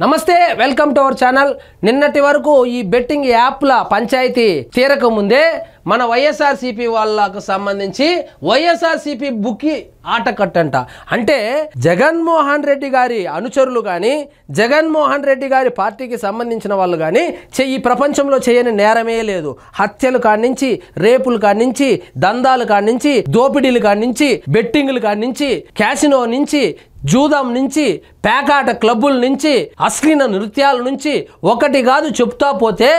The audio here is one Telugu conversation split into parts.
నమస్తే, వెల్కమ్ టు అవర్ ఛానల్. నిన్నటి వరకు ఈ బెట్టింగ్ యాప్ల పంచాయతీ తీరక ముందే మన వైఎస్ఆర్సీపీ వాళ్ళకు సంబంధించి వైఎస్ఆర్సీపీ బుక్కి ఆటకట్టంట. అంటే జగన్మోహన్ రెడ్డి గారి అనుచరులు కానీ జగన్మోహన్ రెడ్డి గారి పార్టీకి సంబంధించిన వాళ్ళు కానీ ఈ ప్రపంచంలో చేయని నేరమే లేదు. హత్యలు కానించి, రేపులు కానించి, దందాలు కానించి, దోపిడీలు కానించి, బెట్టింగ్లు కానించి, క్యాసినో నుంచి, జూదం నుంచి, పేకాట క్లబ్బుల నుంచి, అశ్లీల నృత్యాల నుంచి ఒకటి కాదు చెప్తా పోతే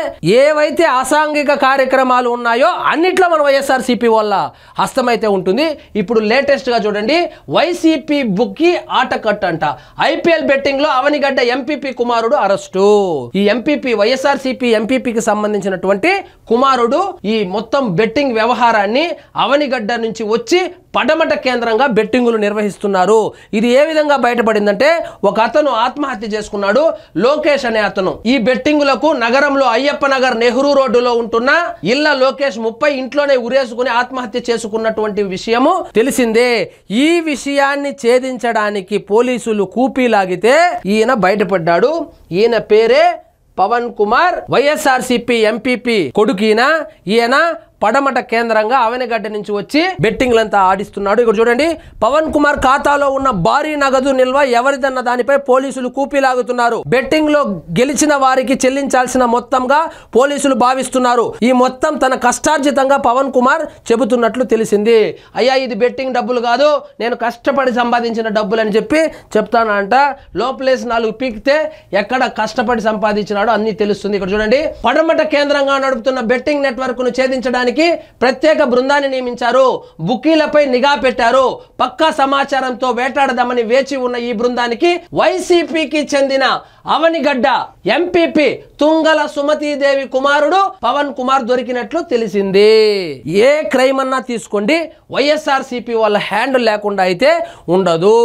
ఏవైతే అసాంఘిక కార్యక్రమాలు ఉన్నాయో అన్నిట్లో మన వైఎస్ఆర్సీపీ వల్ల హస్తమైతే ఉంటుంది. ఇప్పుడు లేటెస్ట్ గా చూడండి, వైసీపీ బుక్కి ఆటకట్టంట. ఐపీఎల్ బెట్టింగ్ లో అవనిగడ్డ ఎంపీపీ కుమారుడు అరెస్టు. ఈ ఎంపీపీ వైఎస్ఆర్సీపీ ఎంపీపీకి సంబంధించినటువంటి కుమారుడు ఈ మొత్తం బెట్టింగ్ వ్యవహారాన్ని అవనిగడ్డ నుంచి వచ్చి పడమట కేంద్రంగా బెట్టింగులు నిర్వహిస్తున్నారు. ఇది ఏ విధంగా బయటపడిందంటే, ఒక అతను ఆత్మహత్య చేసుకున్నాడు, లోకేష్ అనే అతను. ఈ బెట్టింగులకు నగరంలో అయ్యప్ప నగర్ నెహ్రూ రోడ్డులో ఉంటున్న ఇళ్ల లోకేష్ 30 ఇంట్లోనే ఉరేసుకుని ఆత్మహత్య చేసుకున్నటువంటి విషయము తెలిసిందే. ఈ విషయాన్ని ఛేదించడానికి పోలీసులు కూపీలాగితే ఈయన బయటపడ్డాడు. ఈయన పేరే పవన్ కుమార్, వైఎస్ఆర్సీపీ ఎంపీపీ కొడుకీన. ఈయన పడమట కేంద్రంగా అవనిగడ్డ నుంచి వచ్చి బెట్టింగ్లంతా ఆడిస్తున్నాడు. ఇక్కడ చూడండి, పవన్ కుమార్ ఖాతాలో ఉన్న భారీ నగదు నిల్వ ఎవరిదన్న దానిపై పోలీసులు కూపీలాగుతున్నారు. బెట్టింగ్ లో గెలిచిన వారికి చెల్లించాల్సిన మొత్తంగా పోలీసులు భావిస్తున్నారు. ఈ మొత్తం తన కష్టార్జితంగా పవన్ కుమార్ చెబుతున్నట్లు తెలిసింది. అయ్యా, ఇది బెట్టింగ్ డబ్బులు కాదు, నేను కష్టపడి సంపాదించిన డబ్బులు అని చెప్పి చెప్తానంట. లోపలేసి 4 పీకితే ఎక్కడ కష్టపడి సంపాదించినాడో అన్ని తెలుస్తుంది. ఇక్కడ చూడండి, పడమట కేంద్రంగా నడుపుతున్న బెట్టింగ్ నెట్వర్క్ ను ఛేదించడానికి ప్రత్యేక బృందాన్ని నియమించారు. బుకీలపై నిఘా పెట్టారు. పక్కా సమాచారంతో వేటాడదామని వేచి ఉన్న ఈ బృందానికి వైసీపీకి చెందిన అవనిగడ్డ ఎంపీపీ తుంగల సుమతీదేవి కుమారుడు పవన్ కుమార్ దొరికినట్లు తెలిసింది. ఏ క్రైమ్ అన్నా తీసుకోండి, వైఎస్ఆర్సీపీ వాళ్ళ హ్యాండ్ లేకుండా అయితే ఉండదు.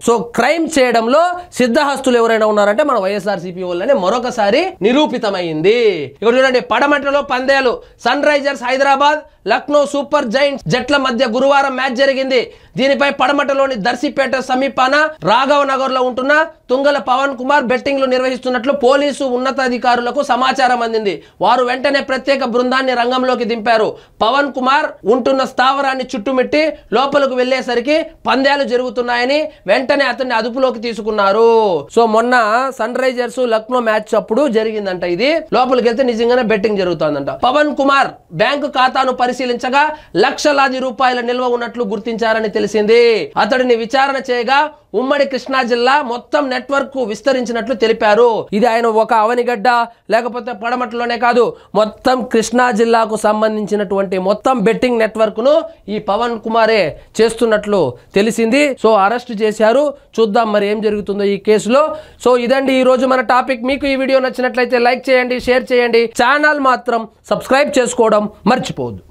సో క్రైమ్ చేయడంలో సిద్ధహస్తులు ఎవరైనా ఉన్నారంటే మన వైఎస్ఆర్సీపీ వాళ్ళనే మరొకసారి నిరూపితమైంది. ఇక్కడ చూడండి, పడమటలో పందేలు. Sunrisers Hyderabad, Lucknow super giants జట్ల మధ్య గురువారం మ్యాచ్ జరిగింది. దీనిపై పడమటలోని దర్శిపేట సమీపాన రాఘవ నగర్ లో ఉంటున్న తుంగల పవన్ కుమార్ బెట్టింగ్లు నిర్వహిస్తున్నట్లు పోలీసు ఉన్నతాధికారులకు సమాచారం అందింది. వారు వెంటనే ప్రత్యేక బృందాన్ని రంగంలోకి దింపారు. పవన్ కుమార్ ఉంటున్న స్థావరాన్ని చుట్టుముట్టి లోపలకు వెళ్లేసరికి పందేలు జరుగుతున్నాయని వెంటనే అతన్ని అదుపులోకి తీసుకున్నారు. సో మొన్న సన్ రైజర్స్ లక్నో మ్యాచ్ అప్పుడు జరిగిందంట. ఇది లోపలికి వెళ్తే నిజంగానే బెట్టింగ్ జరుగుతుందంట. పవన్ కుమార్ బ్యాంకు ఖాతాను పరిశీలించగా లక్షలాది రూపాయల నిల్వ ఉన్నట్లు గుర్తించారని తెలిసింది. అతడిని విచారణ చేయగా ఉమ్మడి కృష్ణా జిల్లా మొత్తం నెట్వర్క్ విస్తరించినట్లు తెలిపారు. ఇది ఆయన ఒక అవనిగడ్డ లేకపోతే పడమటలోనే కాదు, మొత్తం కృష్ణా జిల్లాకు సంబంధించినటువంటి మొత్తం బెట్టింగ్ నెట్వర్క్ ను ఈ పవన్ కుమారే చేస్తున్నట్లు తెలిసింది. సో అరెస్ట్ చేశారు. చూద్దాం మరి ఏం జరుగుతుందో ఈ కేసులో. సో ఇదండి ఈ రోజు మన టాపిక్. మీకు ఈ వీడియో నచ్చినట్లయితే లైక్ చేయండి, షేర్ చేయండి. ఛానల్ మాత్రం సబ్స్క్రైబ్ చేసుకోవడం మర్చిపోవద్దు.